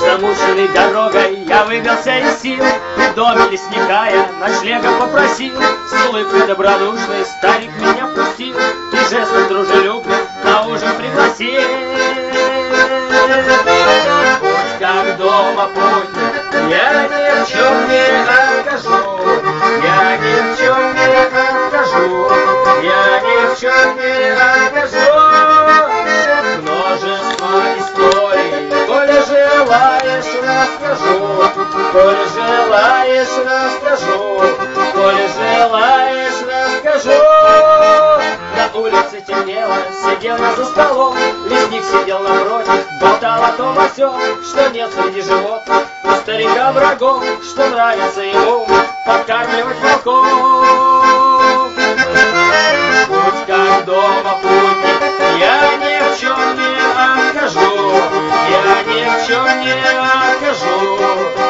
Замученный дорогой я выбился из сил, в доме лесника я ночлега попросил. С улыбкой добродушной старик меня впустил и жестом дружелюбным на ужин пригласил. Пусть как дома путник, я ни в чем не откажу, я ни в чем не откажу, я ни в чем не откажу. Множество историй, коли желаешь, расскажу, коли желаешь, расскажу, коли желаешь, расскажу. На улице темнело, сидел я за столом, лесник сидел напротив, болтал о том о сём, что нет среди животных у старика врагов, что нравится ему подкармливать волков. Пусть как дома путник, я ни в чем не откажу, я ни в чем не откажу,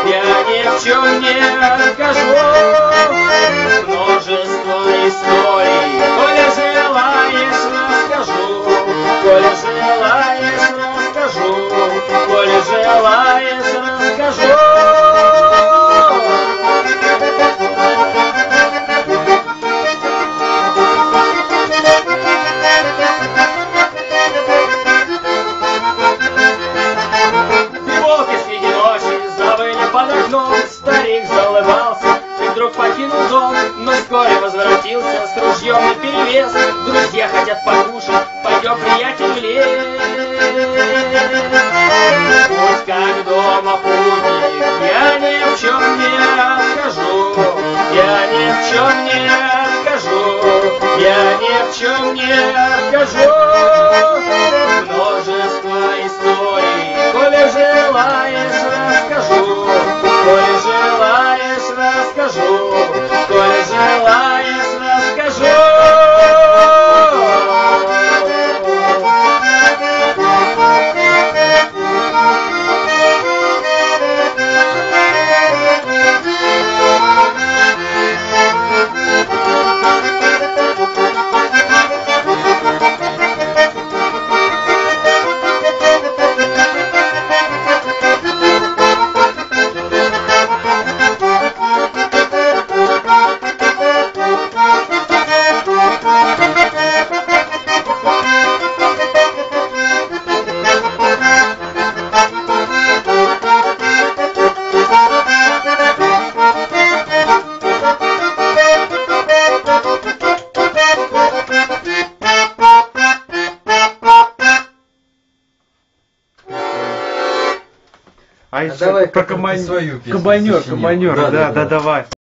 я ни в чем не откажу. Множество историй, коли желаешь, расскажу, коли желаешь, расскажу, коли желаешь, расскажу. Старик заулыбался и вдруг покинул дом, но вскоре возвратился с ружьем наперевес. Друзья хотят покушать, пойдем, приятель, в лес. Пусть как дома путник, я ни в чем не откажу, я ни в чем не откажу, я ни в чем не откажу. Множество историй, коли желаешь, расскажу, коли желаешь, расскажу, коли желаешь, расскажу. А давай про командир, да, давай.